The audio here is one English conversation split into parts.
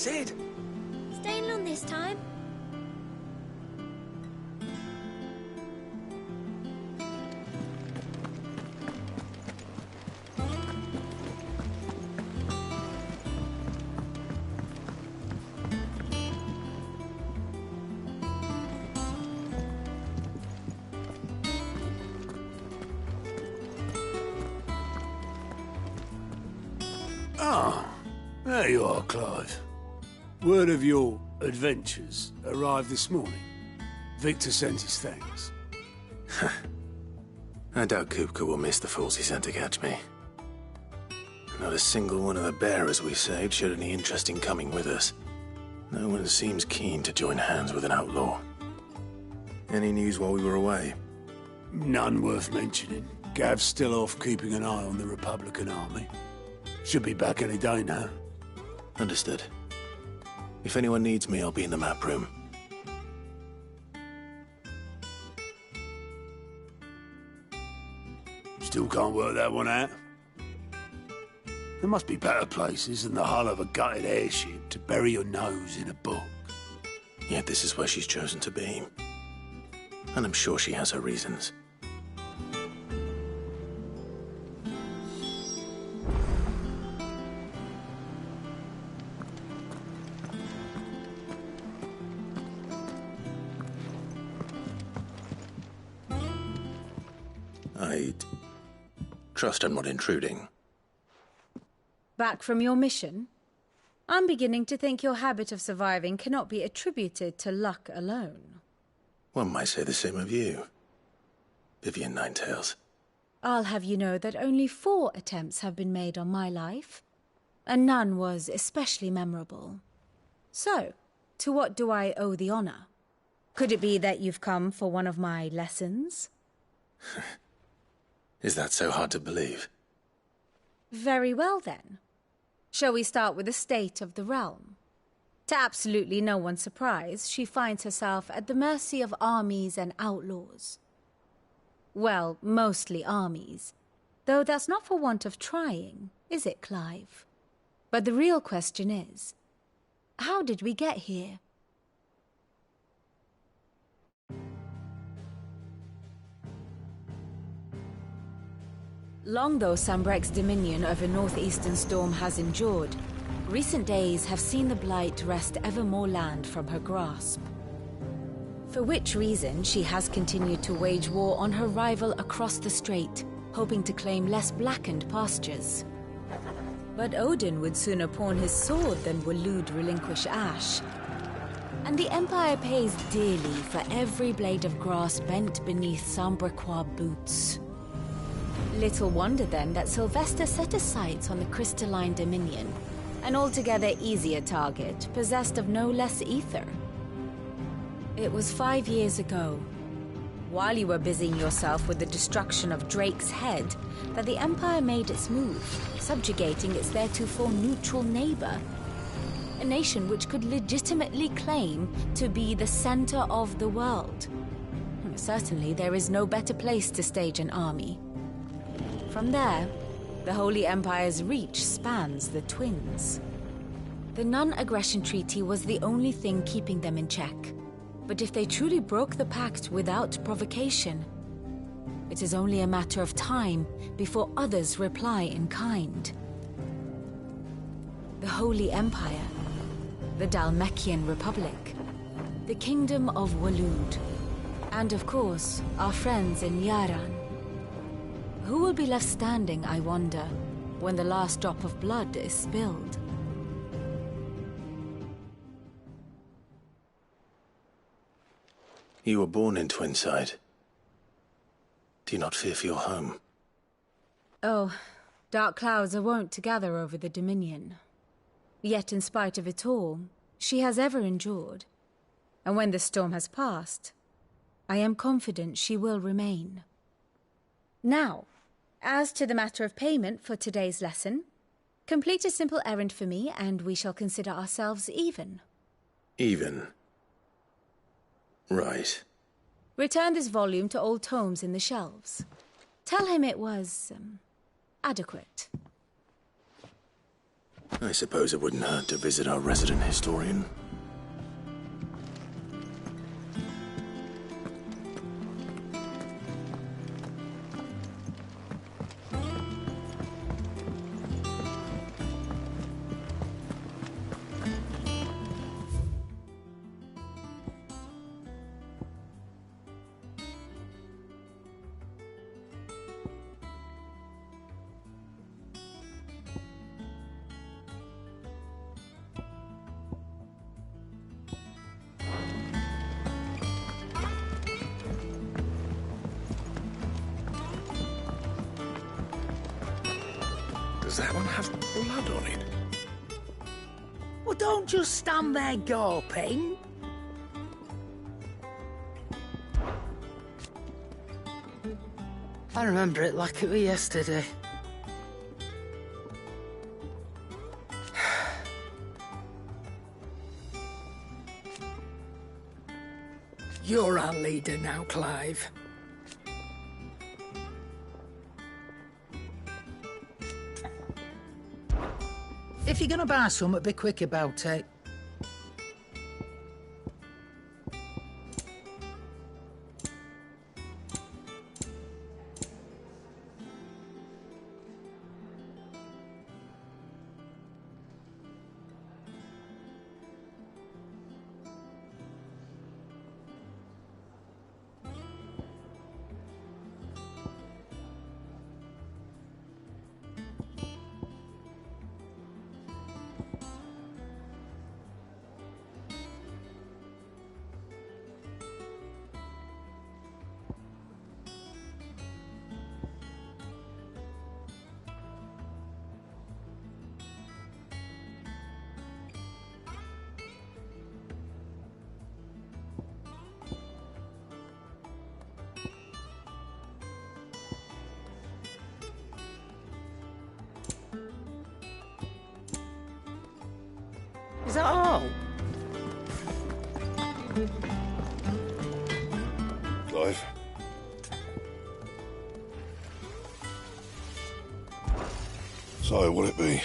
said. Staying long this time? Ah, there you are, Clive. Word of your adventures arrived this morning. Victor sent his thanks. I doubt Kupka will miss the fools he sent to catch me. Not a single one of the bearers we saved showed any interest in coming with us. No one seems keen to join hands with an outlaw. Any news while we were away? None worth mentioning. Gav's still off keeping an eye on the Republican army. Should be back any day now. Understood. If anyone needs me, I'll be in the map room. Still can't work that one out. There must be better places than the hull of a gutted airship to bury your nose in a book. Yet this is where she's chosen to be. And I'm sure she has her reasons. I'd trust I'm not intruding. Back from your mission? I'm beginning to think your habit of surviving cannot be attributed to luck alone. One might say the same of you, Vivian Ninetails. I'll have you know that only 4 attempts have been made on my life, and none was especially memorable. So, to what do I owe the honor? Could it be that you've come for one of my lessons? Is that so hard to believe? Very well, then. Shall we start with the state of the realm? To absolutely no one's surprise, she finds herself at the mercy of armies and outlaws. Well, mostly armies. Though that's not for want of trying, is it, Clive? But the real question is, how did we get here? Long though Sambrek's dominion over northeastern Storm has endured, recent days have seen the Blight wrest ever more land from her grasp. For which reason she has continued to wage war on her rival across the strait, hoping to claim less blackened pastures. But Odin would sooner pawn his sword than Waloed relinquish Ash. And the Empire pays dearly for every blade of grass bent beneath Sambrequois boots. Little wonder then that Sylvester set his sights on the crystalline dominion, an altogether easier target, possessed of no less ether. It was 5 years ago, while you were busying yourself with the destruction of Drake's head, that the Empire made its move, subjugating its theretofore neutral neighbor, a nation which could legitimately claim to be the center of the world. Certainly there is no better place to stage an army. From there, the Holy Empire's reach spans the Twins. The non-aggression treaty was the only thing keeping them in check. But if they truly broke the pact without provocation, it is only a matter of time before others reply in kind. The Holy Empire, the Dhalmekian Republic, the Kingdom of Waloed, and of course, our friends in Yaran. Who will be left standing, I wonder, when the last drop of blood is spilled? You were born in Twinside. Do you not fear for your home? Oh, dark clouds are wont to gather over the Dominion. Yet in spite of it all, she has ever endured. And when the storm has passed, I am confident she will remain. Now, as to the matter of payment for today's lesson, complete a simple errand for me and we shall consider ourselves even. Even? Right. Return this volume to old tomes in the shelves. Tell him it was, adequate. I suppose it wouldn't hurt to visit our resident historian. Does that one have blood on it? Well, don't just stand there gawping. I remember it like it was yesterday. You're our leader now, Clive. If you're gonna buy something, be quick about it. Is that all? Clive? So, what'll it be?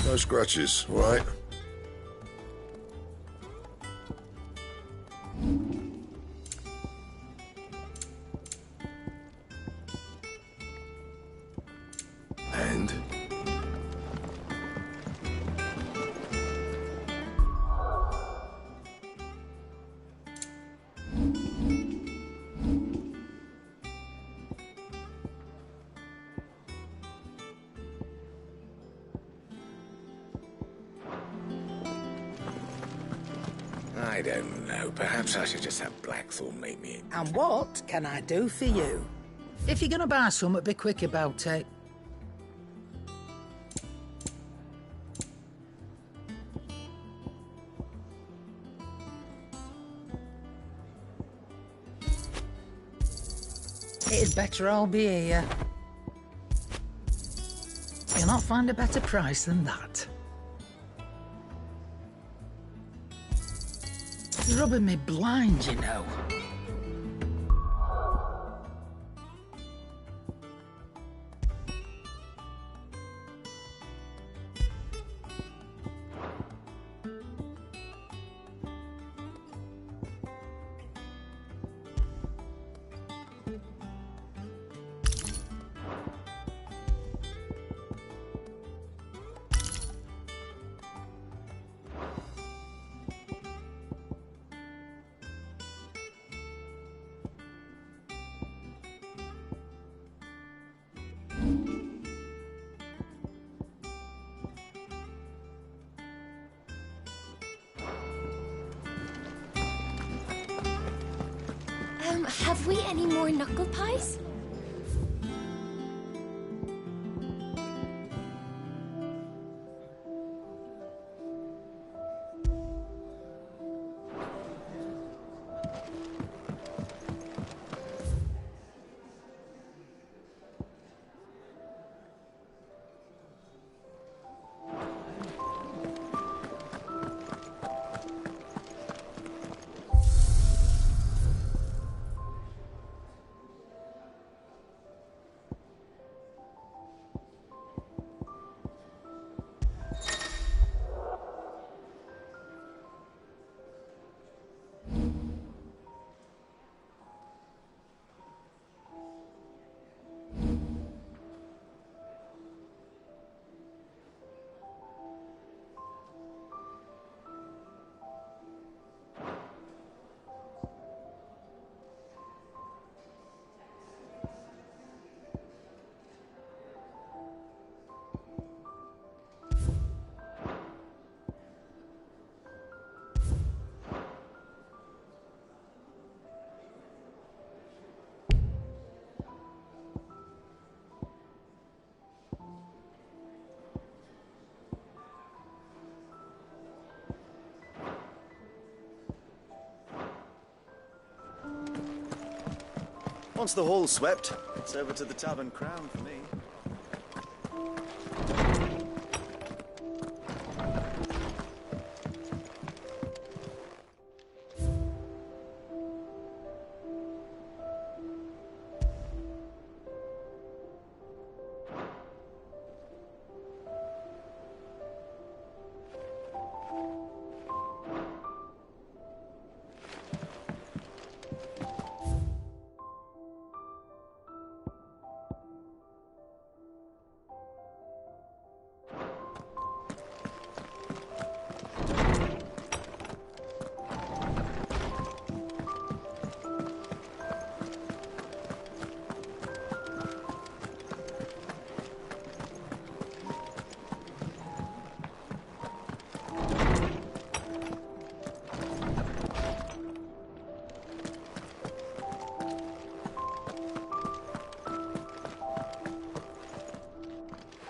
No scratches, all right? And? I don't know. Perhaps I should just have Blackthorn make me... And what can I do for you? If you're gonna buy something, be quick about it. It'd better all be here. You'll not find a better price than that. You're rubbing me blind, you know. Have we any more knuckle pies? Once the hall's swept, it's over to the Tavern Crown for me.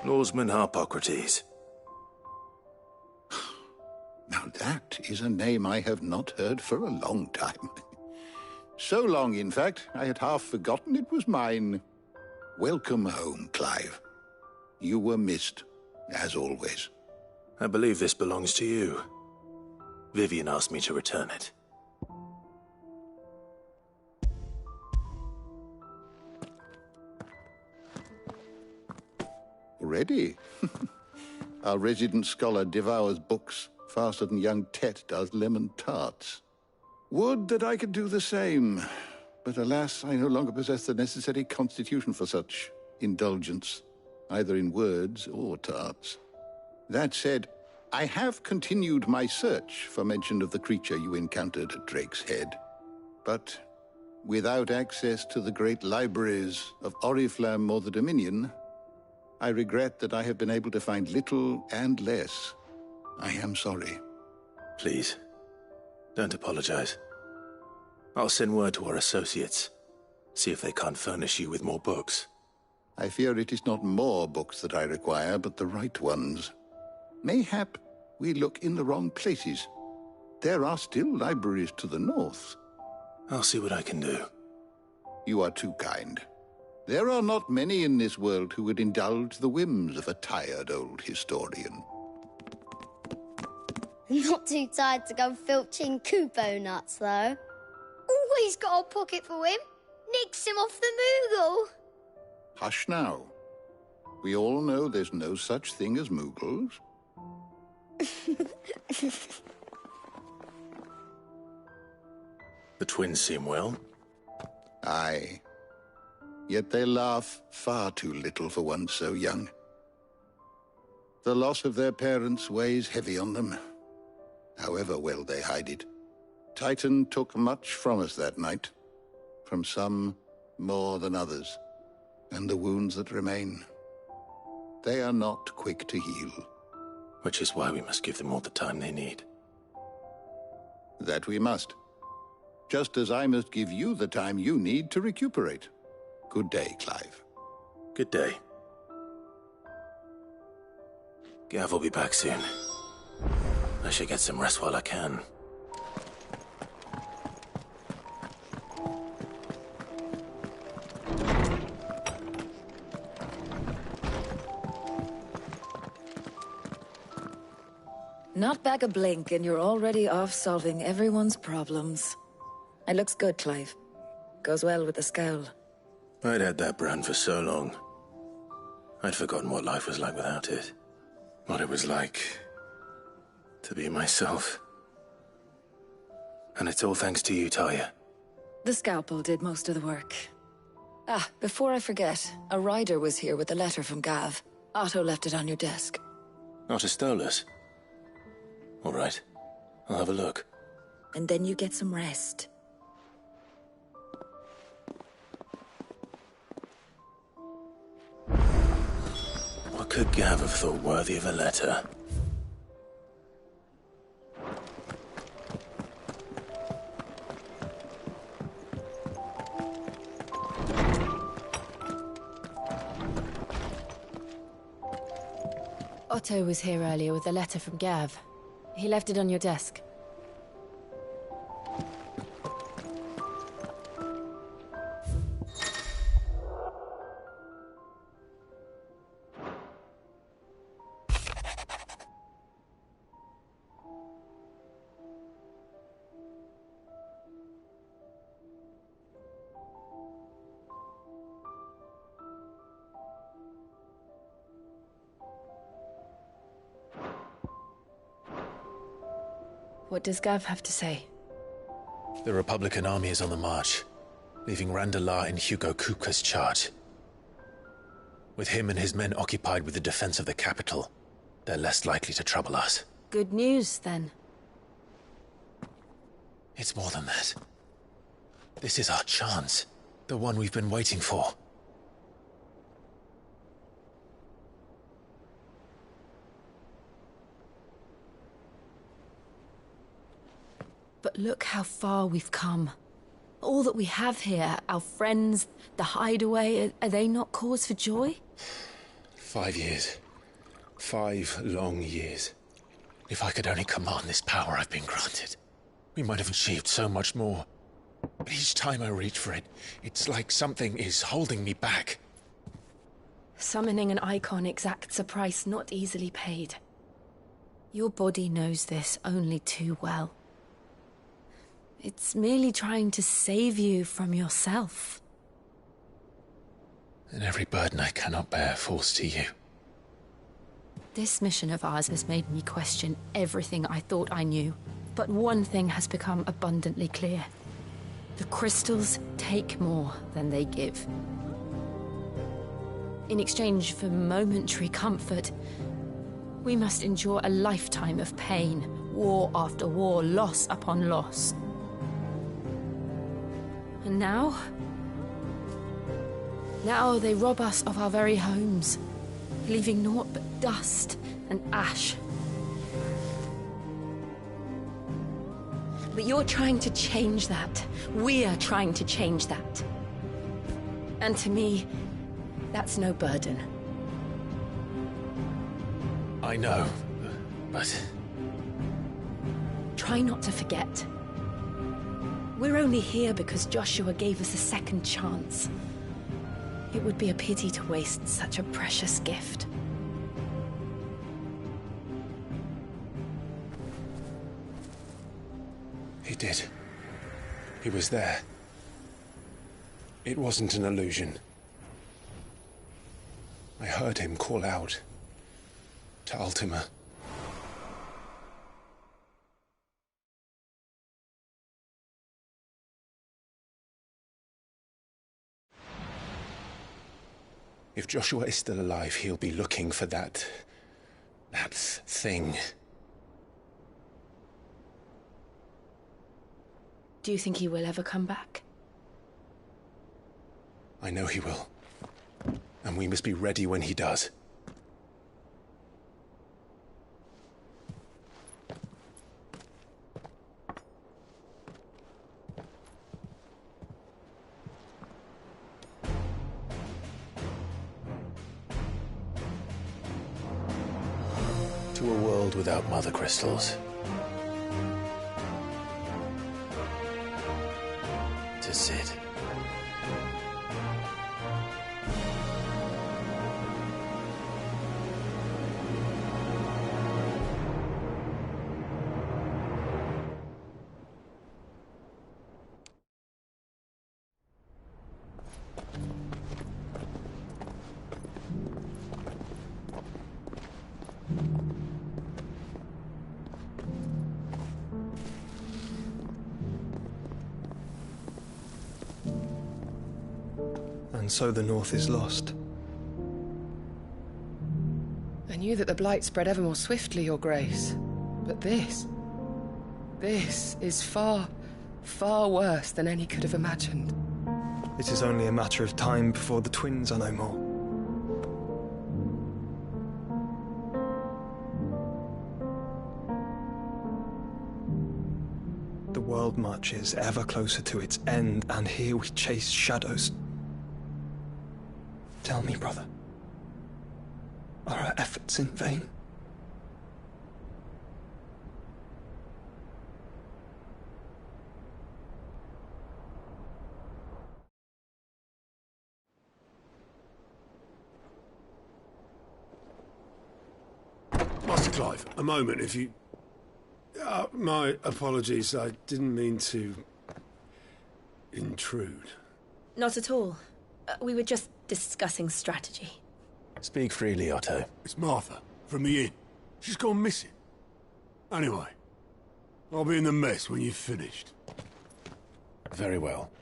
Lawsman Harpocrates. Now that is a name I have not heard for a long time. So long, in fact, I had half forgotten it was mine. Welcome home, Clive. You were missed, as always. I believe this belongs to you. Vivian asked me to return it. Already? Our resident scholar devours books faster than young Tet does lemon tarts. Would that I could do the same, but alas, I no longer possess the necessary constitution for such indulgence, either in words or tarts. That said, I have continued my search for mention of the creature you encountered at Drake's Head, but without access to the great libraries of Oriflamme or the Dominion, I regret that I have been able to find little and less. I am sorry. Please, don't apologize. I'll send word to our associates. See if they can't furnish you with more books. I fear it is not more books that I require, but the right ones. Mayhap we look in the wrong places. There are still libraries to the north. I'll see what I can do. You are too kind. There are not many in this world who would indulge the whims of a tired old historian. Not too tired to go filching Kupo nuts, though. Always got a pocket for him. Nicks him off the Moogle. Hush now. We all know there's no such thing as Moogles. The twins seem well. Aye. Yet they laugh far too little for one so young. The loss of their parents weighs heavy on them, however well they hide it. Titan took much from us that night, from some more than others, and the wounds that remain, they are not quick to heal. Which is why we must give them all the time they need. That we must. just as I must give you the time you need to recuperate. Good day, Clive. Good day. Gav will be back soon. I should get some rest while I can. Not back a blink and you're already off solving everyone's problems. It looks good, Clive. Goes well with the scowl. I'd had that brand for so long. I'd forgotten what life was like without it. What it was like to be myself. And it's all thanks to you, Talia. The scalpel did most of the work. Ah, before I forget, a rider was here with a letter from Gav. Otto left it on your desk. Otto stole us. All right, I'll have a look. And then you get some rest. What could Gav have thought worthy of a letter? Otto was here earlier with a letter from Gav. He left it on your desk. What does Gav have to say? The Republican army is on the march, leaving Randalar in Hugo Kupka's charge. With him and his men occupied with the defense of the capital, they're less likely to trouble us. Good news, then. It's more than that. This is our chance. The one we've been waiting for. But look how far we've come. All that we have here, our friends, the hideaway, are they not cause for joy? 5 years. 5 long years. If I could only command this power I've been granted, we might have achieved so much more. But each time I reach for it, it's like something is holding me back. Summoning an icon exacts a price not easily paid. Your body knows this only too well. It's merely trying to save you from yourself. And every burden I cannot bear falls to you. This mission of ours has made me question everything I thought I knew. But one thing has become abundantly clear. The crystals take more than they give. In exchange for momentary comfort, we must endure a lifetime of pain, war after war, loss upon loss. And now? Now they rob us of our very homes, leaving naught but dust and ash. But you're trying to change that. We're trying to change that. And to me, that's no burden. I know, but... Try not to forget. We're only here because Joshua gave us a second chance. It would be a pity to waste such a precious gift. He did. He was there. It wasn't an illusion. I heard him call out to Ultima. If Joshua is still alive, he'll be looking for that thing. Do you think he will ever come back? I know he will. And we must be ready when he does. To a world without mother crystals. To Sid. And so the North is lost. I knew that the Blight spread ever more swiftly, Your Grace. But this is far, far worse than any could have imagined. It is only a matter of time before the twins are no more. The world marches ever closer to its end, and here we chase shadows. Tell me, brother, are our efforts in vain? Master Clive, a moment, if you... my apologies, I didn't mean to... intrude. Not at all. We were just discussing strategy. Speak freely, Otto. It's Martha, from the inn. She's gone missing. Anyway, I'll be in the mess when you've finished. Very well.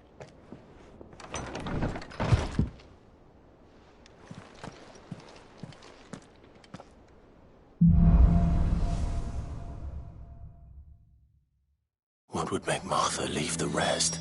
What would make Martha leave the rest?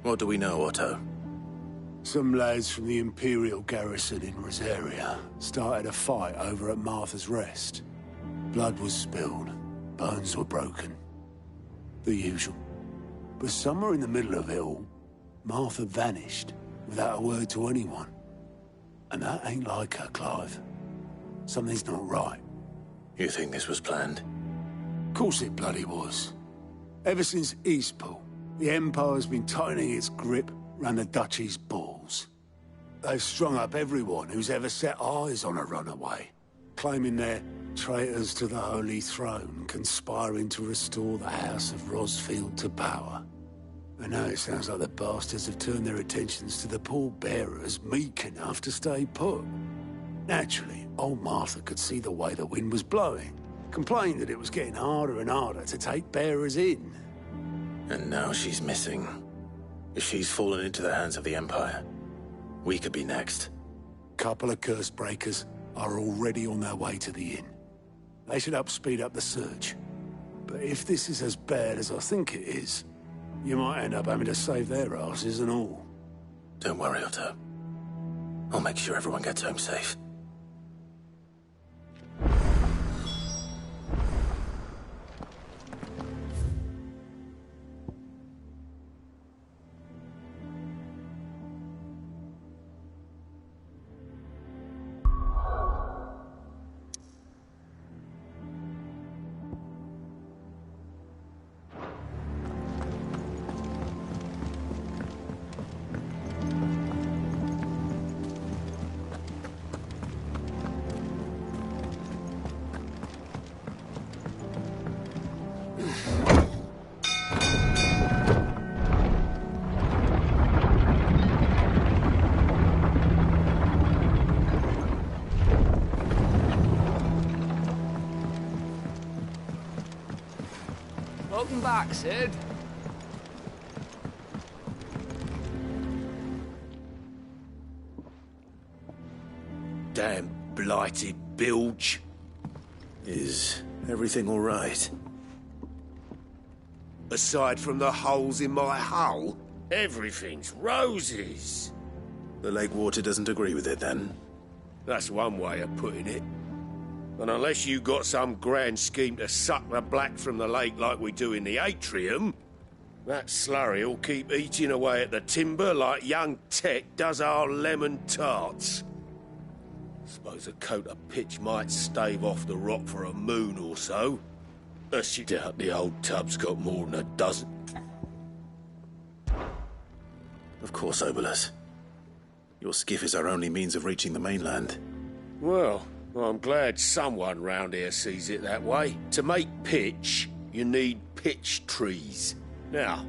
What do we know, Otto? Some lads from the Imperial garrison in Rosaria started a fight over at Martha's Rest. Blood was spilled, bones were broken. The usual. But somewhere in the middle of it all, Martha vanished without a word to anyone. And that ain't like her, Clive. Something's not right. You think this was planned? Of course it bloody was. Ever since Eastpool, the Empire's been tightening its grip round the Duchy's balls. They've strung up everyone who's ever set eyes on a runaway, claiming they're traitors to the Holy Throne, conspiring to restore the House of Rosfield to power. And now it sounds like the bastards have turned their attentions to the pallbearers meek enough to stay put. Naturally, old Martha could see the way the wind was blowing, complained that it was getting harder and harder to take bearers in. And now she's missing. If she's fallen into the hands of the Empire, we could be next. Couple of curse breakers are already on their way to the inn. They should help speed up the search. But if this is as bad as I think it is, you might end up having to save their asses and all. Don't worry, Otto. I'll make sure everyone gets home safe. Welcome back, Sid. Damn blighted bilge. Is everything all right? Aside from the holes in my hull, everything's roses. The lake water doesn't agree with it, then? That's one way of putting it. And unless you got some grand scheme to suck the black from the lake like we do in the atrium, that slurry'll keep eating away at the timber like young Tet does our lemon tarts. Suppose a coat of pitch might stave off the rot for a moon or so. I doubt the old tub's got more than a dozen. Of course, Obolus. Your skiff is our only means of reaching the mainland. Well, I'm glad someone round here sees it that way. To make pitch, you need pitch trees. Now,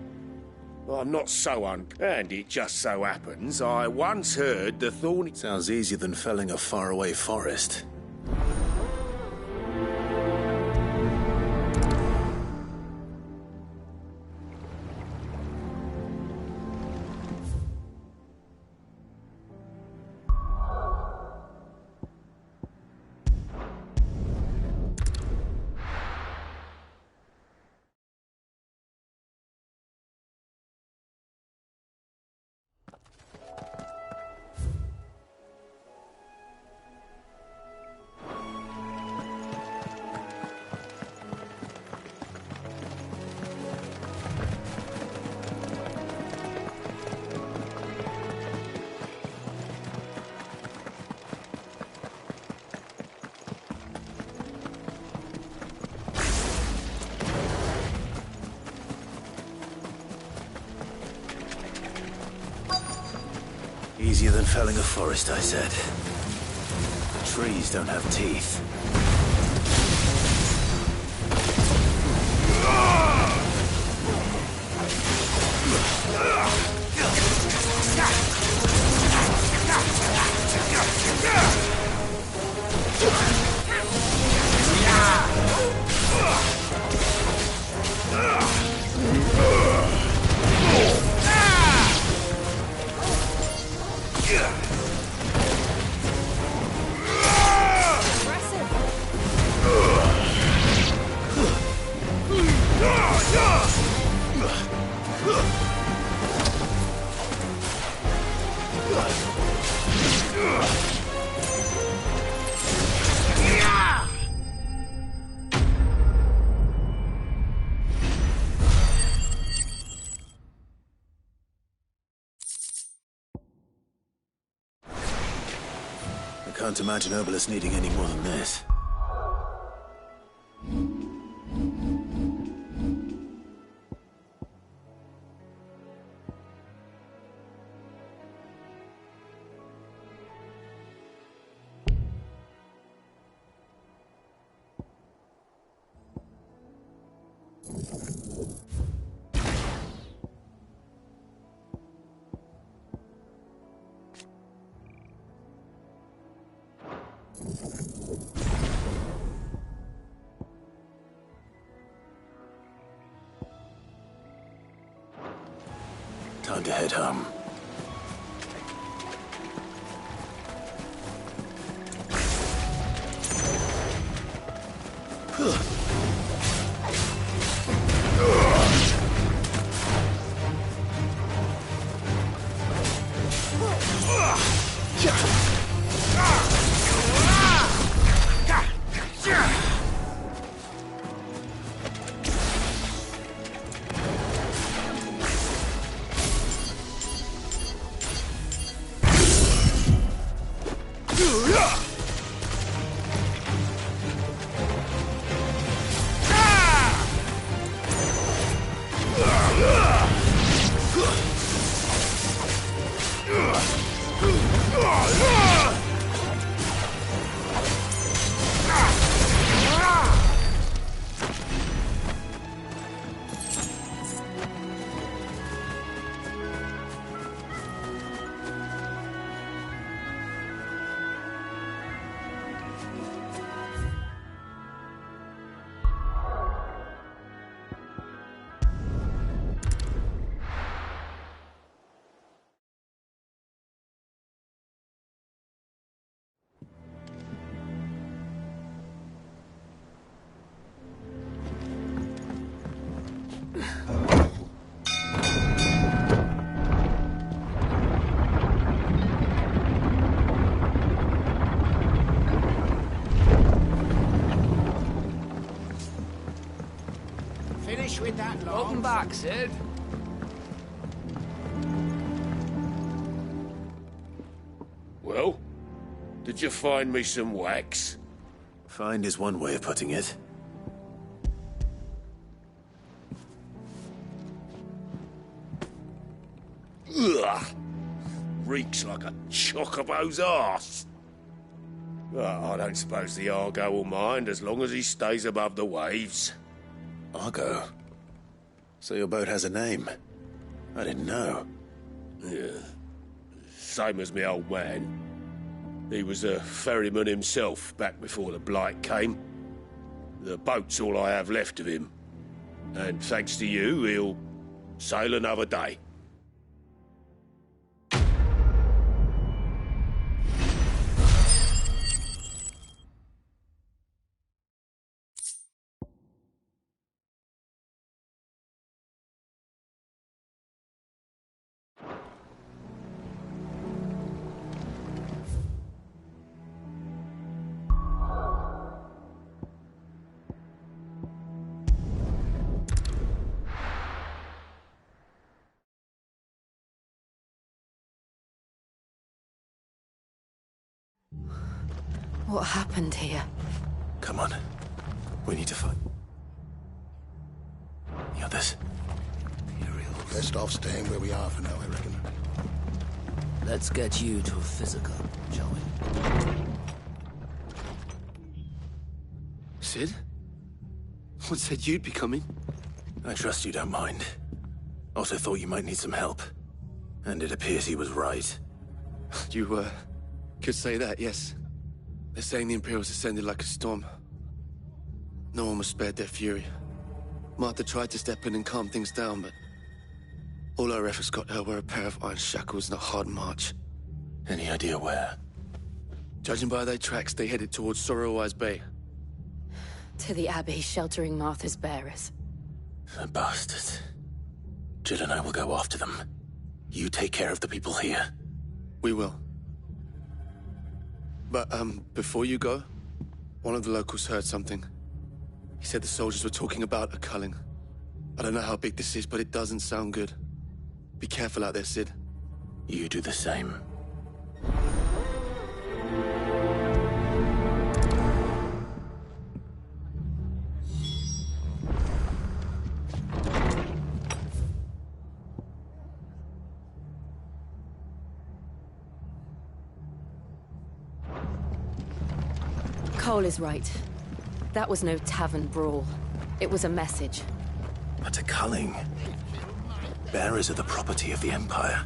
I'm not so and it just so happens I once heard the thorny... Sounds easier than felling a faraway forest. Easier than felling a forest, I said. Trees don't have teeth. Can't imagine Obelisk needing any more than this. Time to head home. With that long. Welcome back, Sid. Well, did you find me some wax? Find is one way of putting it. Ugh! Reeks like a chocobo's arse. Well, I don't suppose the Argo will mind as long as he stays above the waves. Argo? So your boat has a name? I didn't know. Yeah. Same as me old man. He was a ferryman himself back before the Blight came. The boat's all I have left of him. And thanks to you, he'll sail another day. What happened here? Come on. We need to find the others. Best off staying where we are for now, I reckon. Let's get you to a physical, shall we? Sid? What said you'd be coming? I trust you don't mind. Also thought you might need some help. And it appears he was right. You, could say that, yes. They're saying the Imperials ascended like a storm. No one was spared their fury. Martha tried to step in and calm things down, but all her efforts got her were a pair of iron shackles and a hard march. Any idea where? Judging by their tracks, they headed towards Sorrowwise Bay. To the Abbey sheltering Martha's bearers. The bastards. Jill and I will go after them. You take care of the people here. We will. But, before you go, one of the locals heard something. He said the soldiers were talking about a culling. I don't know how big this is, but it doesn't sound good. Be careful out there, Sid. You do the same. Cole is right. That was no tavern brawl. It was a message. But a culling. Bearers are the property of the Empire.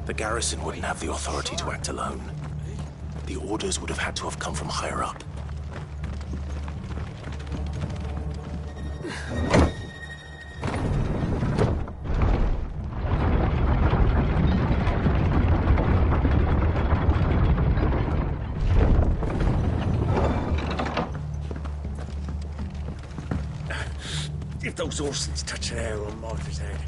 The garrison wouldn't have the authority to act alone. The orders would have had to have come from higher up. If those horses touch an arrow on Martha's head.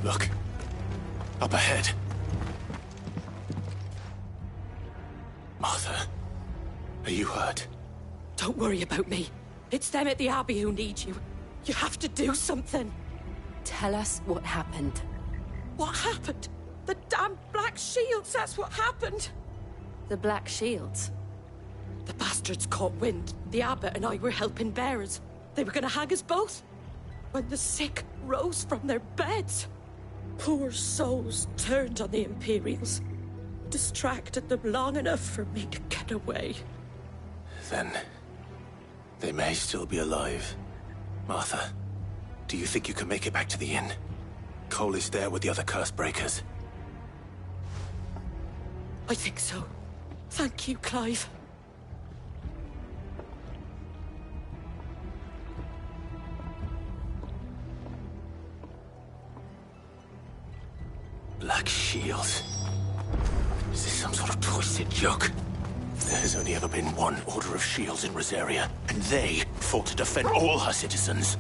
Look. Up ahead. Martha, are you hurt? Don't worry about me. It's them at the Abbey who need you. You have to do something. Tell us what happened. What happened? The damn Black Shields, that's what happened. The Black Shields? The bastards caught wind. The abbot and I were helping bearers. They were gonna hang us both. When the sick rose from their beds. Poor souls turned on the Imperials. Distracted them long enough for me to get away. Then they may still be alive. Martha, do you think you can make it back to the inn? Cole is there with the other curse breakers. I think so. Thank you, Clive. Black Shields. Is this some sort of twisted joke? There has only ever been one Order of Shields in Rosaria, and they fought to defend all her citizens.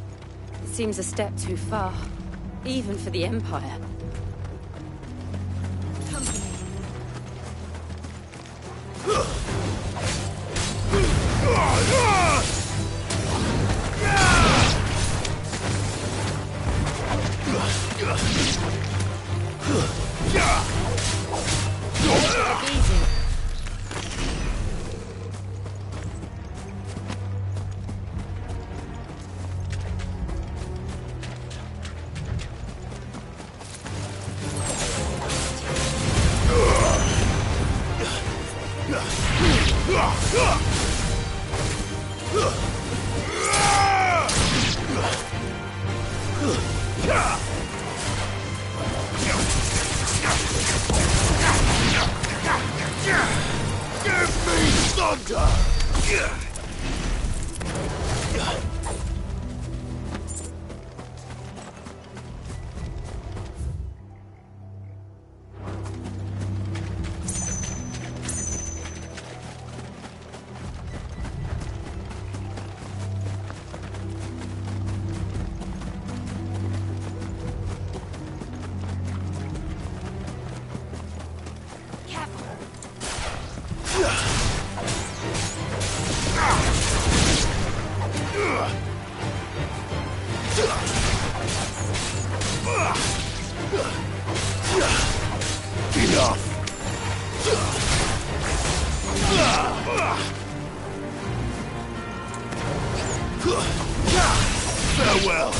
It seems a step too far, even for the Empire. Come to me. Farewell.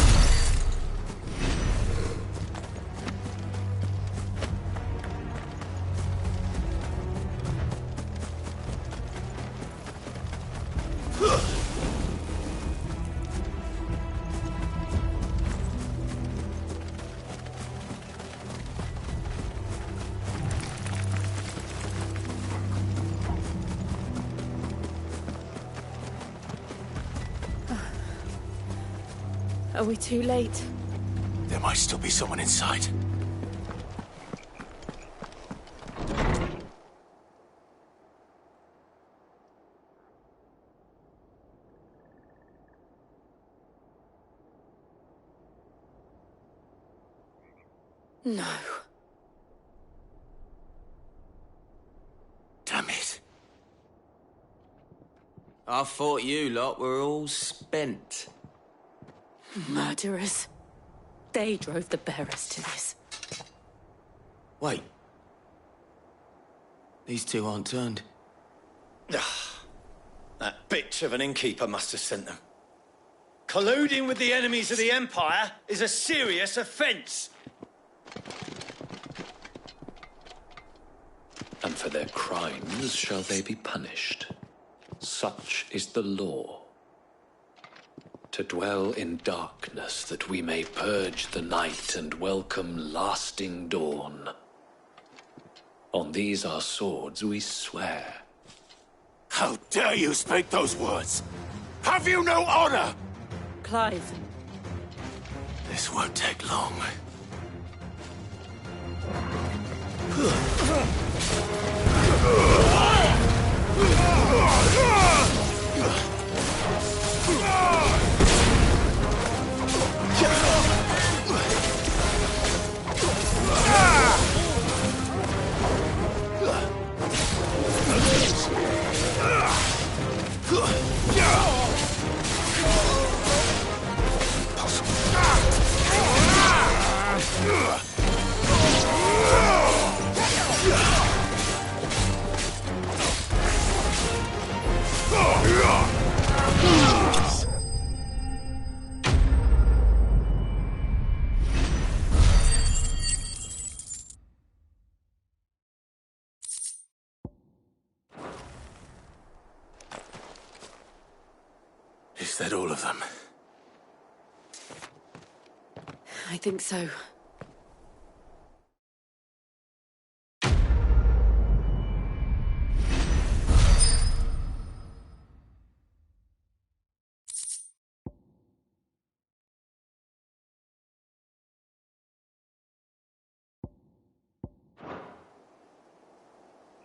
Are we too late? There might still be someone inside. No. Damn it. I thought you lot were all spent. Murderers. They drove the bearers to this. Wait. These two aren't turned. That bitch of an innkeeper must have sent them. Colluding with the enemies of the Empire is a serious offence. And for their crimes shall they be punished. Such is the law. To dwell in darkness that we may purge the night and welcome lasting dawn. On these our swords we swear. How dare you speak those words? Have you no honor? Clive. This won't take long. Is that all of them? I think so.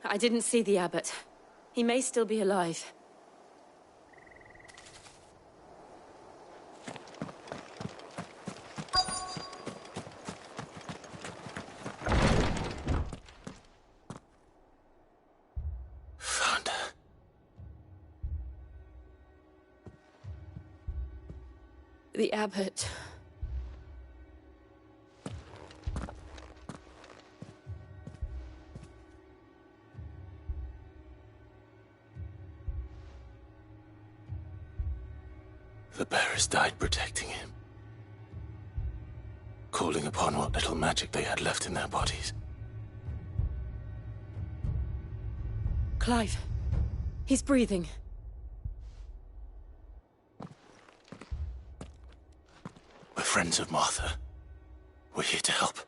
I didn't see the abbot. He may still be alive. Found her. The abbot. The bearers died protecting him. Calling upon what little magic they had left in their bodies. Clive. He's breathing. We're friends of Martha. We're here to help.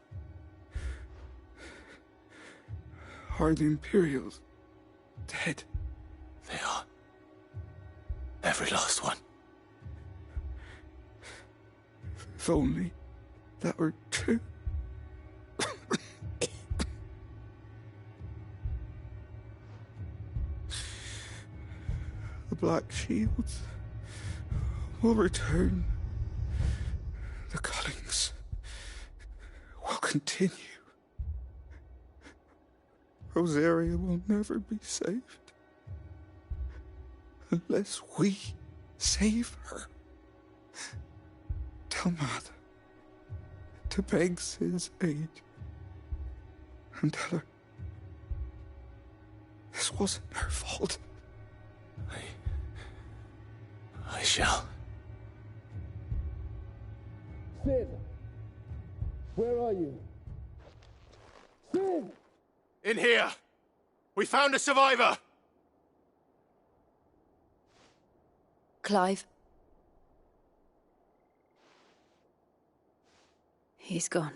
Are the Imperials dead? They are. Every last one. If only that were true. The Black Shields will return. The cuttings will continue. Rosaria will never be saved unless we save her. Tell Mother to beg Sid's aid and tell her this wasn't her fault. I shall. Sid! Where are you? Sid! In here! We found a survivor! Clive. He's gone.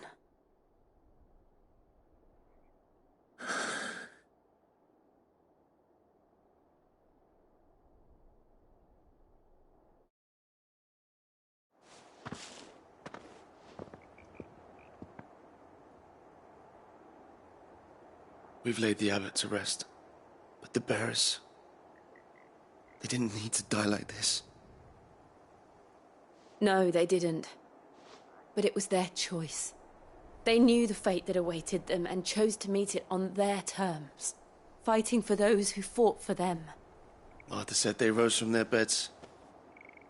We've laid the abbot to rest. But the bearers... they didn't need to die like this. No, they didn't. But it was their choice. They knew the fate that awaited them and chose to meet it on their terms, fighting for those who fought for them. Martha said they rose from their beds,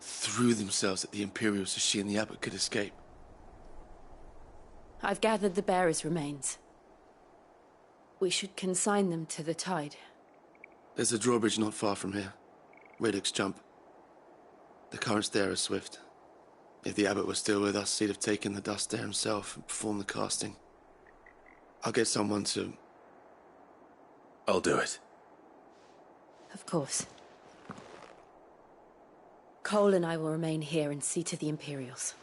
threw themselves at the Imperials so she and the Abbot could escape. I've gathered the bearers' remains. We should consign them to the tide. There's a drawbridge not far from here. Radix Jump. The currents there are swift. If the Abbot was still with us, he'd have taken the dust there himself and performed the casting. I'll get someone to... I'll do it. Of course. Cole and I will remain here and see to the Imperials.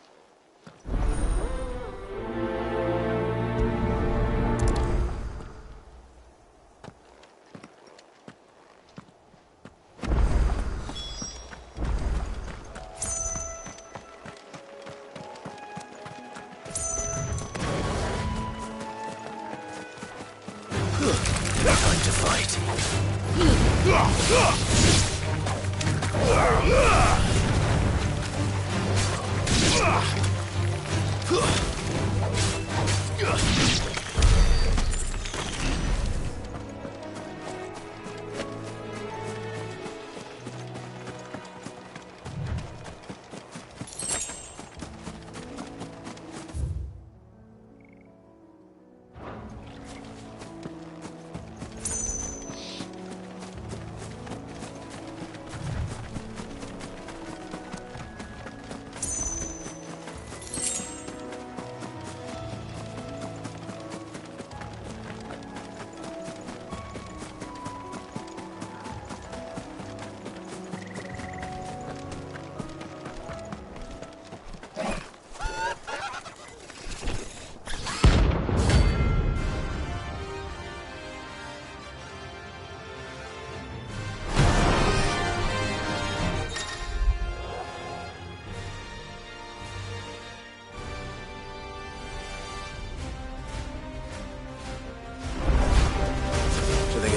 Time to fight.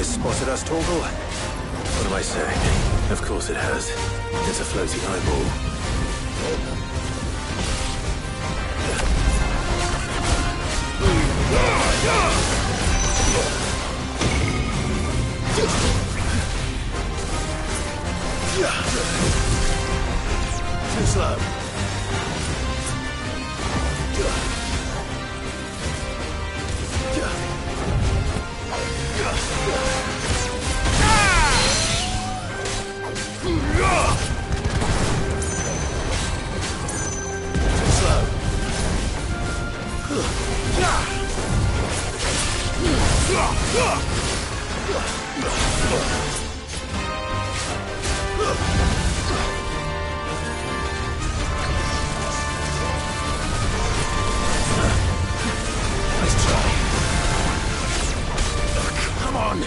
Spotted us, Torgal? What am I saying? Of course it has. It's a floating eyeball. Too slow. Nice try. Come on.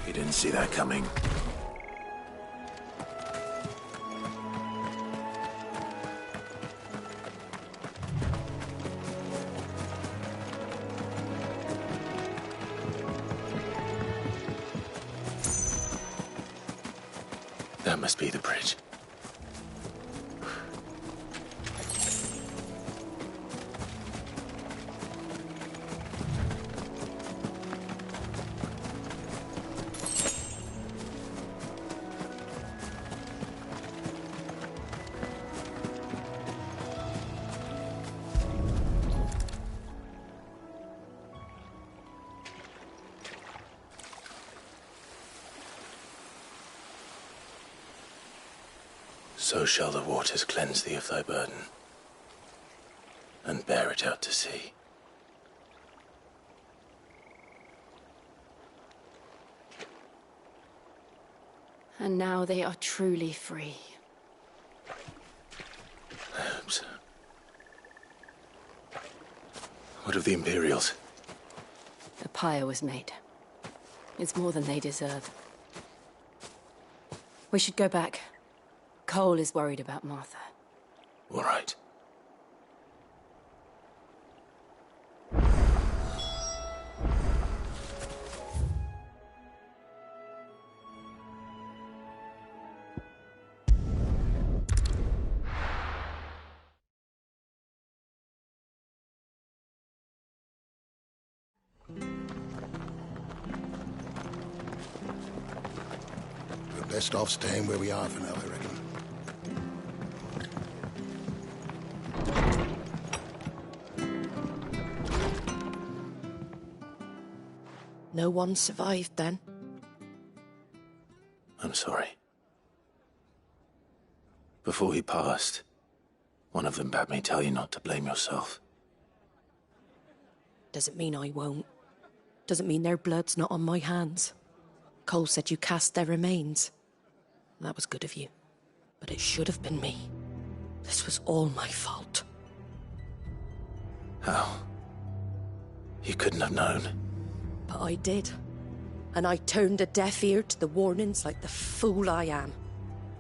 You didn't see that coming. That must be the bridge. So shall the waters cleanse thee of thy burden, and bear it out to sea. And now they are truly free. I hope so. What of the Imperials? The pyre was made. It's more than they deserve. We should go back. Cole is worried about Martha. All right. We're best off staying where we are for now, I reckon. No one survived then? I'm sorry. Before he passed, one of them bade me tell you not to blame yourself. Doesn't mean I won't. Doesn't mean their blood's not on my hands. Cole said you cast their remains. That was good of you. But it should have been me. This was all my fault. How? You couldn't have known. But I did. And I turned a deaf ear to the warnings like the fool I am.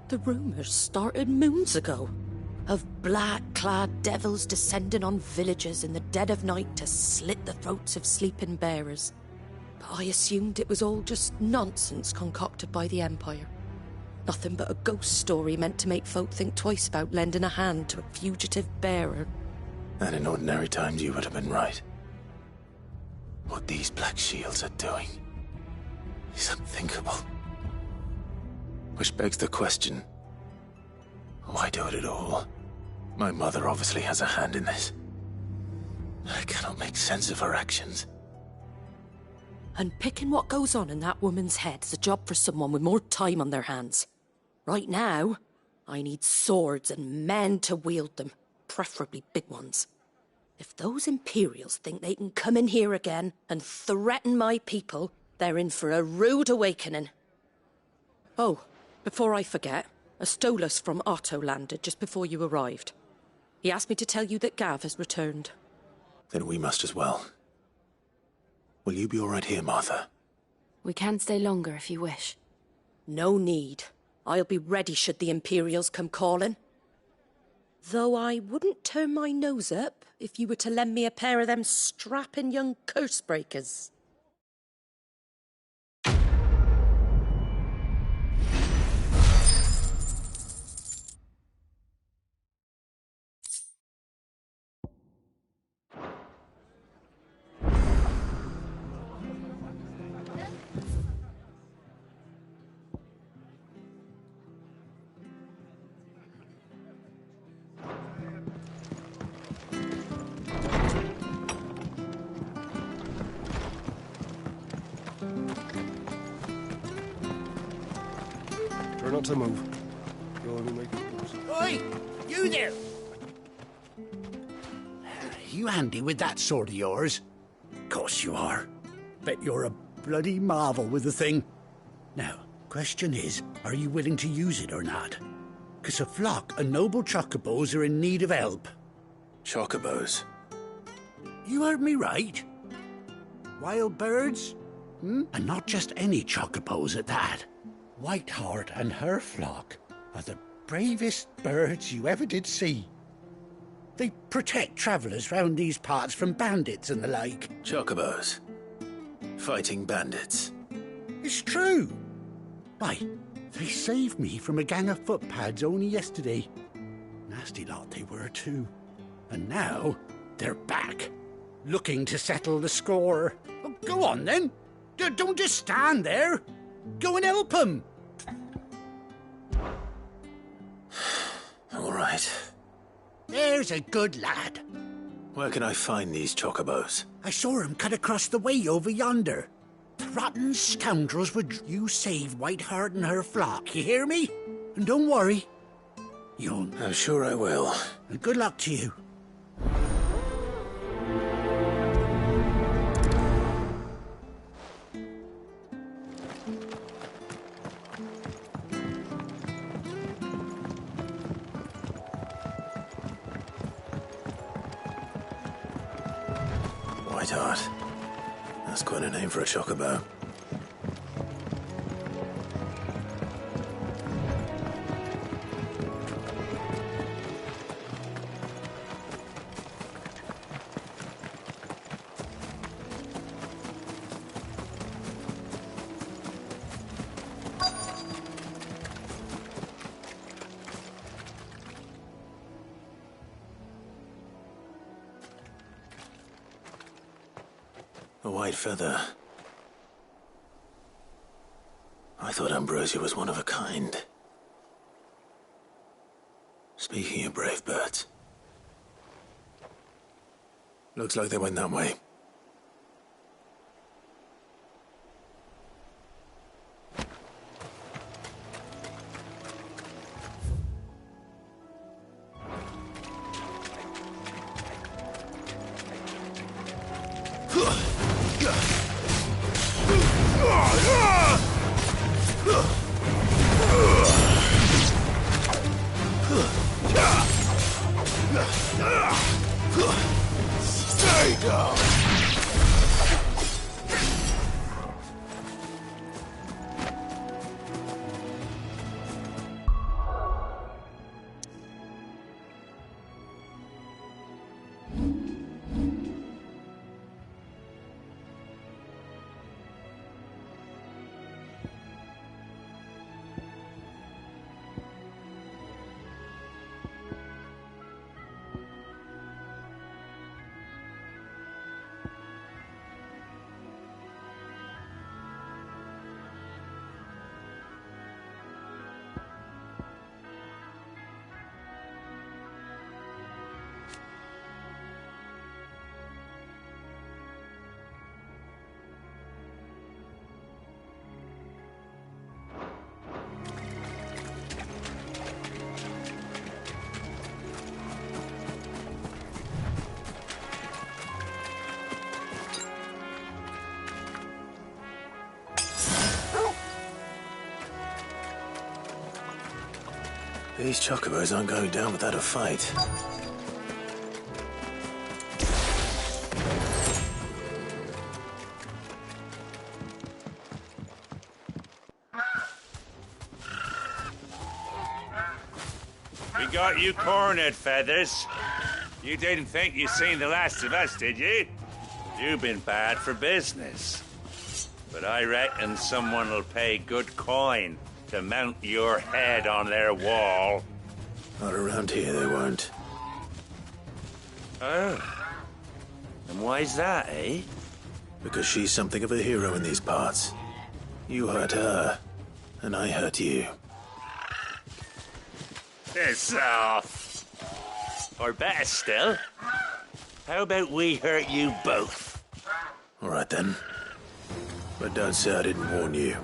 The rumours started moons ago. Of black-clad devils descending on villages in the dead of night to slit the throats of sleeping bearers. But I assumed it was all just nonsense concocted by the Empire. Nothing but a ghost story meant to make folk think twice about lending a hand to a fugitive bearer. And in ordinary times you would have been right. What these Black Shields are doing is unthinkable. Which begs the question, why do it at all? My mother obviously has a hand in this. I cannot make sense of her actions. And picking what goes on in that woman's head is a job for someone with more time on their hands. Right now, I need swords and men to wield them, preferably big ones. If those Imperials think they can come in here again and threaten my people, they're in for a rude awakening. Oh, before I forget, a Stolas from Otto landed just before you arrived. He asked me to tell you that Gav has returned. Then we must as well. Will you be all right here, Martha? We can stay longer if you wish. No need. I'll be ready should the Imperials come calling. Though I wouldn't turn my nose up if you were to lend me a pair of them strapping young curse-breakers. Try not to move. You'll only make it worse. Oi! You there! You handy with that sword of yours? Course you are. Bet you're a bloody marvel with the thing. Now, Question is, are you willing to use it or not? Because a flock of noble chocobos are in need of help. Chocobos? You heard me right. Wild birds? And not just any chocobos at that. Whiteheart and her flock are the bravest birds you ever did see. They protect travellers round these parts from bandits and the like. Chocobos? Fighting bandits? It's true. Why, they saved me from a gang of footpads only yesterday. Nasty lot they were too. And now, they're back, looking to settle the score. Oh, go on then. Don't just stand there. Go and help them. All right. There's a good lad. Where can I find these chocobos? I saw him cut across the way over yonder. The rotten scoundrels would you save Whiteheart and her flock, you hear me? And don't worry. I'm sure I will. And good luck to you. Whiteheart. That's quite a name for a chocobo. A white feather. I thought Ambrosia was one of a kind. Speaking of brave birds. Looks like they went that way. Stay down! These chocobos aren't going down without a fight. We got you cornered, Feathers. You didn't think you seen the last of us, did you? You've been bad for business. But I reckon someone will pay good coin to mount your head on their wall. Not around here, they won't. Oh. And why's that, eh? Because she's something of a hero in these parts. You hurt her, and I hurt you. Piss off. Or better still, how about we hurt you both? All right, then. But don't say I didn't warn you.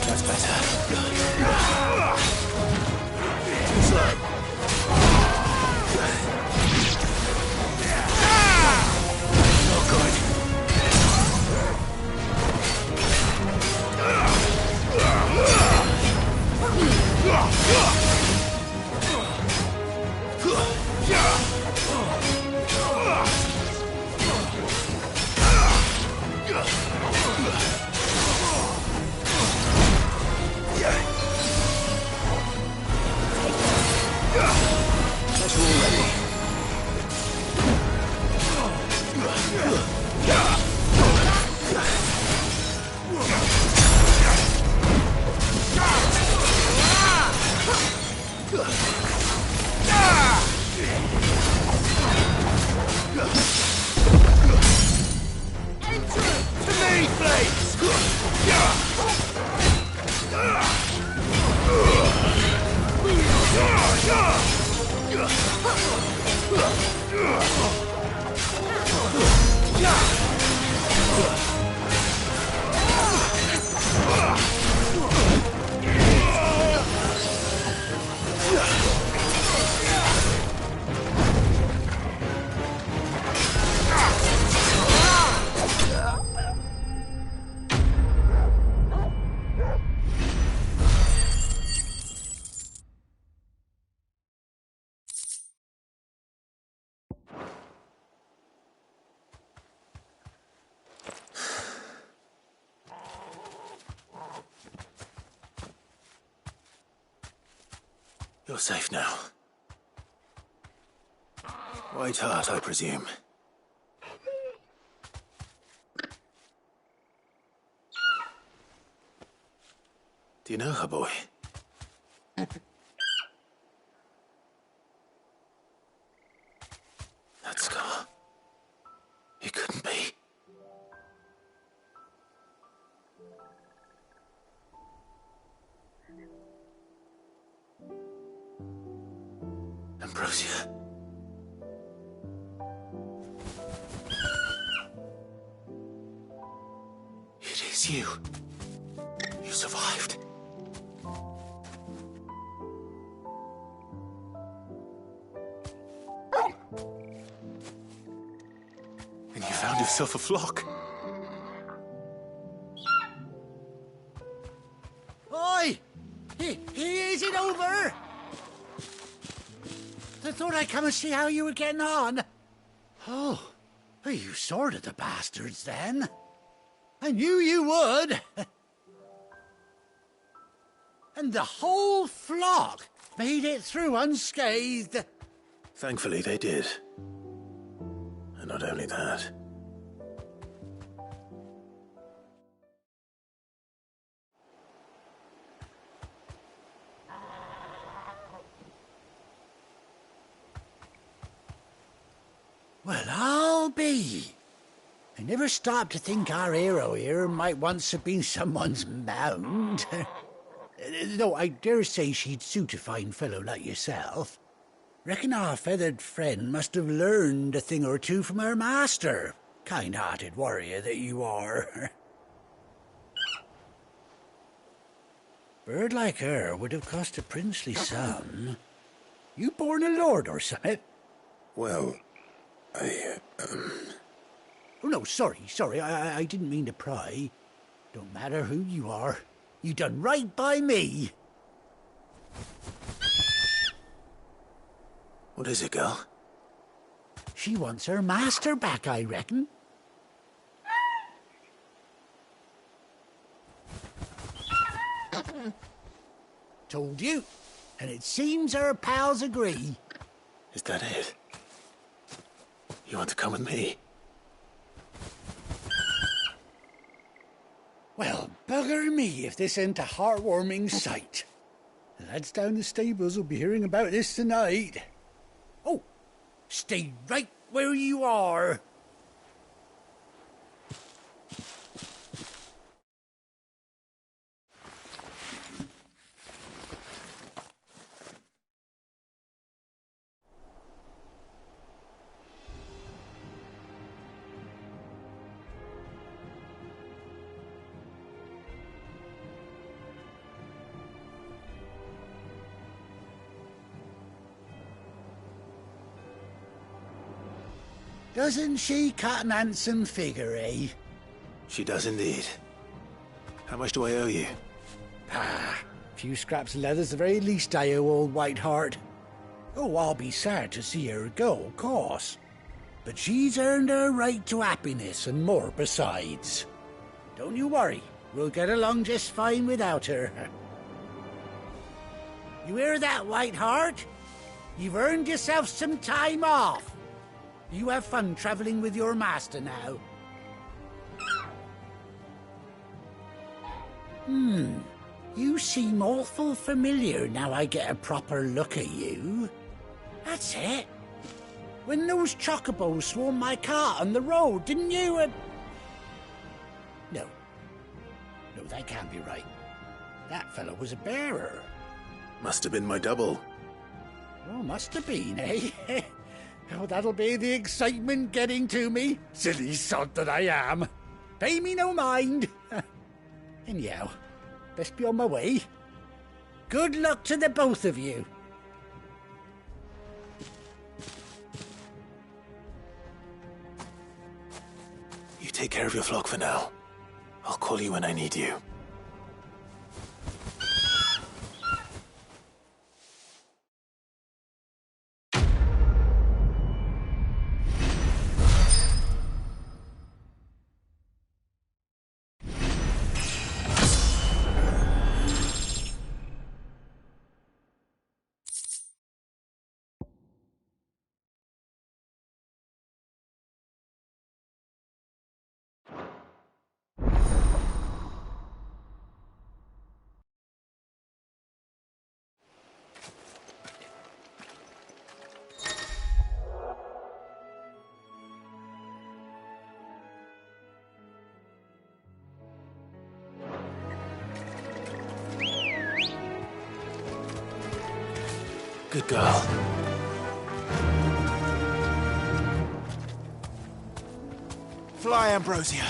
That's better. Too slow. No good. That's all ready. To me, please! You're safe now. White Hart, I presume. Do you know her, boy? That scar. It couldn't be. Ambrosia. It is you. You survived. And you found yourself a flock. Oi! Is it over? I thought I'd come and see how you were getting on. Oh, you sorted the bastards then. I knew you would. And the whole flock made it through unscathed. Thankfully, they did. And not only that. Well, I'll be. I never stopped to think our hero here might once have been someone's mount. Though I dare say she'd suit a fine fellow like yourself. Reckon our feathered friend must have learned a thing or two from her master. Kind-hearted warrior that you are. Bird like her would have cost a princely sum. You born a lord or something? Well, Oh, no, sorry. I didn't mean to pry. Don't matter who you are. You done right by me. What is it, girl? She wants her master back, I reckon. Told you. And it seems her pals agree. Is that it? You want to come with me? Well, Bugger me if this ain't a heartwarming sight. The lads down the stables will be hearing about this tonight. Oh, stay right where you are. Doesn't she cut an handsome figure, eh? She does indeed. How much do I owe you? Ah, a few scraps of leather's the very least I owe old Whiteheart. Oh, I'll be sad to see her go, of course. But she's earned her right to happiness and more besides. Don't you worry, we'll get along just fine without her. You hear that, Whiteheart? You've earned yourself some time off. You have fun traveling with your master now. You seem awful familiar now I get a proper look at you. That's it. When those chocobos swarmed my cart on the road, didn't you? No, that can't be right. That fellow was a bearer. Must have been my double. Oh, must have been, eh? Oh, that'll be the excitement getting to me. Silly sod that I am. Pay me no mind. Anyhow, best be on my way. Good luck to the both of you. You take care of your flock for now. I'll call you when I need you. Good girl. Fly, Ambrosia.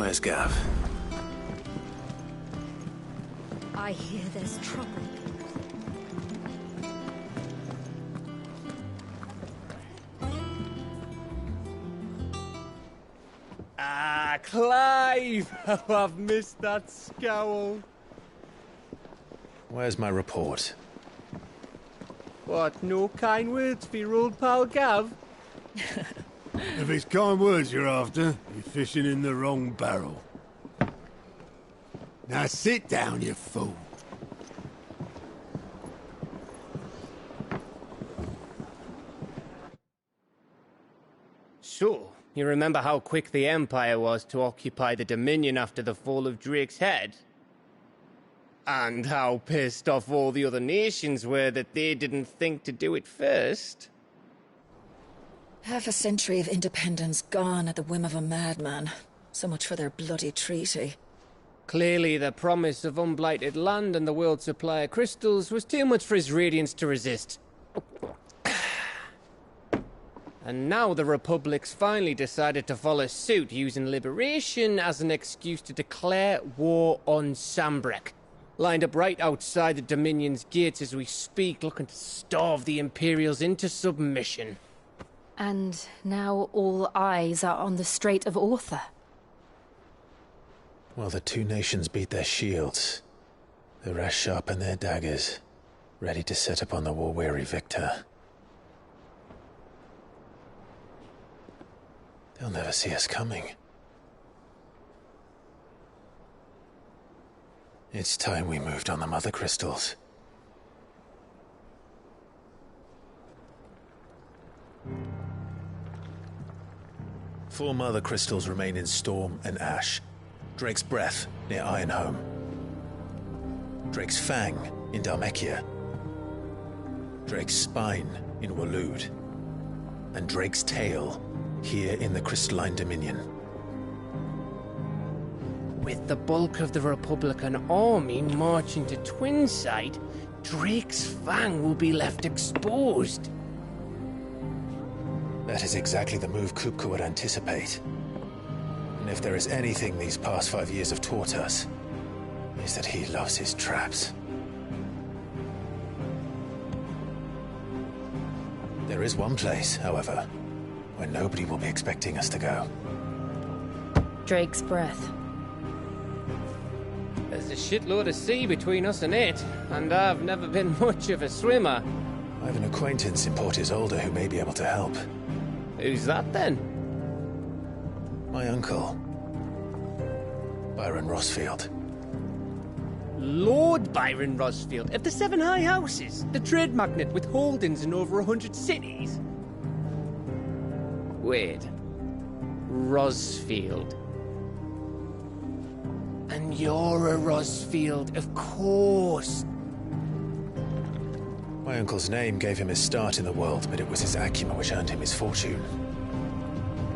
Where's Gav? I hear there's trouble. Ah, Clive! Oh, I've missed that scowl. Where's my report? What, no kind words for your old pal Gav? If it's kind words you're after, you're fishing in the wrong barrel. Now sit down, you fool. So, you remember how quick the Empire was to occupy the Dominion after the fall of Drake's head? And how pissed off all the other nations were that they didn't think to do it first? Half a century of independence gone at the whim of a madman. So much for their bloody treaty. Clearly, the promise of unblighted land and the world's supply of crystals was too much for his radiance to resist. And now the Republic's finally decided to follow suit, using liberation as an excuse to declare war on Sambrek. Lined up right outside the Dominion's gates as we speak, looking to starve the Imperials into submission. And now all eyes are on the Strait of Author. Well, the two nations beat their shields. The rest sharpen their daggers, ready to set upon the war-weary victor. They'll never see us coming. It's time we moved on the Mother Crystals. Four Mother Crystals remain in Storm and Ash. Drake's Breath, near Ironhome. Drake's Fang, in Dhalmekia. Drake's Spine, in Waloed. And Drake's Tail, here in the Crystalline Dominion. With the bulk of the Republican army marching to Twinside, Drake's Fang will be left exposed. That is exactly the move Kupka would anticipate. And if there is anything these past 5 years have taught us, is that he loves his traps. There is one place, however, where nobody will be expecting us to go. Drake's Breath. There's a shitload of sea between us and it, and I've never been much of a swimmer. I have an acquaintance in Port Isolde who may be able to help. Who's that then? My uncle, Byron Rosfield. Lord Byron Rosfield of the Seven High Houses, the trade magnate with holdings in over 100 cities. Wait, Rosfield. And you're a Rosfield, of course. My uncle's name gave him his start in the world, but it was his acumen which earned him his fortune.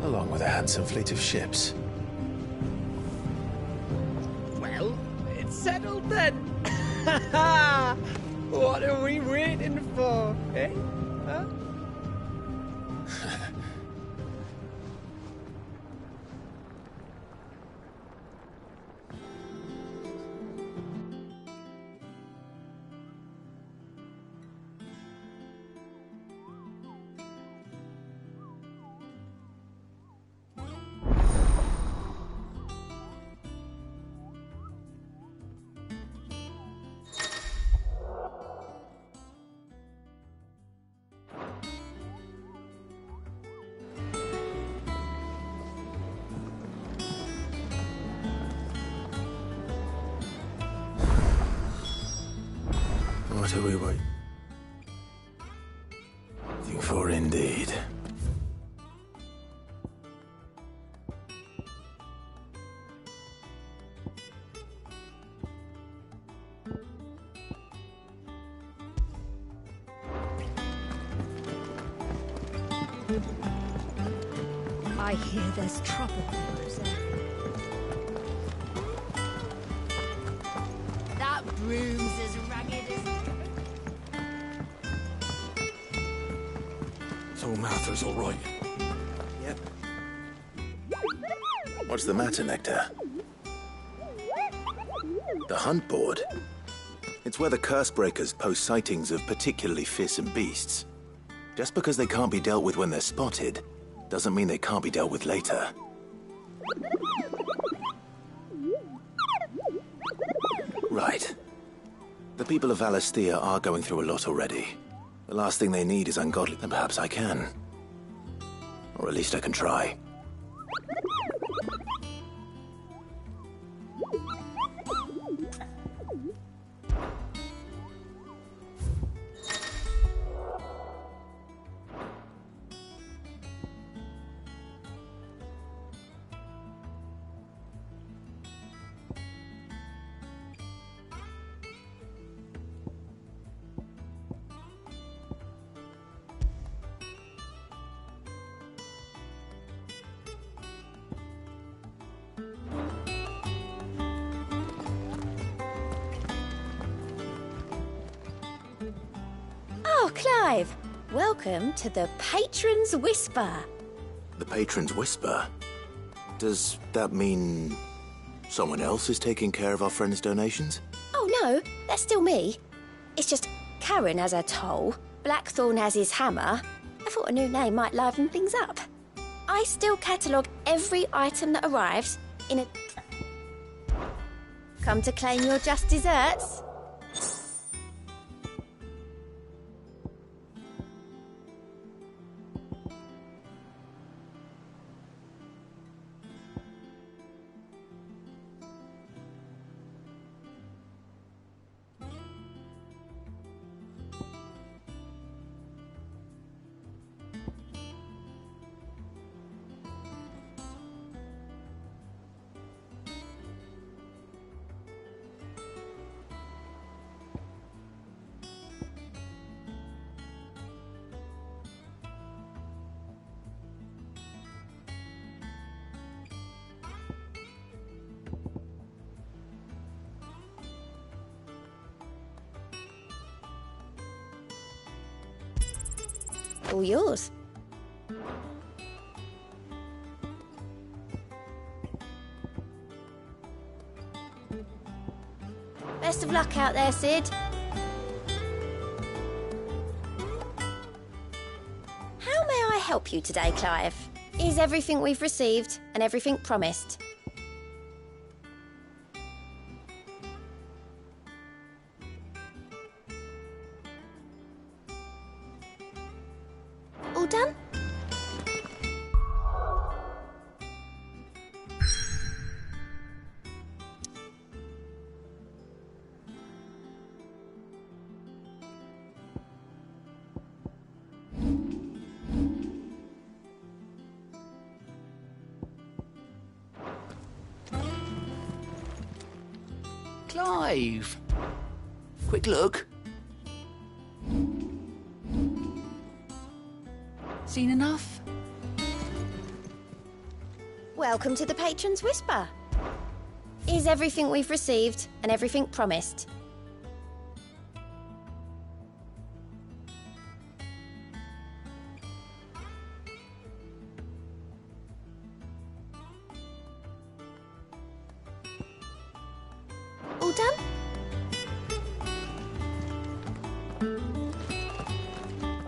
Along with a handsome fleet of ships. Well, it's settled then. What are we waiting for, eh? Huh? What are we waiting for, indeed? I hear there's trouble. That broom's as ragged as... So Mather's all right. Yep. What's the matter, Nectar? The hunt board? It's where the Cursebreakers post sightings of particularly fearsome beasts. Just because they can't be dealt with when they're spotted, doesn't mean they can't be dealt with later. Right. The people of Valisthea are going through a lot already. The last thing they need is ungodly, then perhaps I can. Or at least I can try. Oh, Clive! Welcome to the Patron's Whisper. The Patron's Whisper? Does that mean someone else is taking care of our friend's donations? Oh no, that's still me. It's just Karen has her toll, Blackthorn has his hammer. I thought a new name might liven things up. I still catalogue every item that arrives in a... Come to claim your just desserts? All yours. Best of luck out there, Sid. How may I help you today, Clive? Is everything we've received and everything promised? All done? Clive! Quick look. Seen enough? Welcome to the Patron's Whisper. Is everything we've received and everything promised? All done?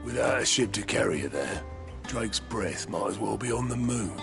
Without a ship to carry it there, Drake's breath might as well be on the moon.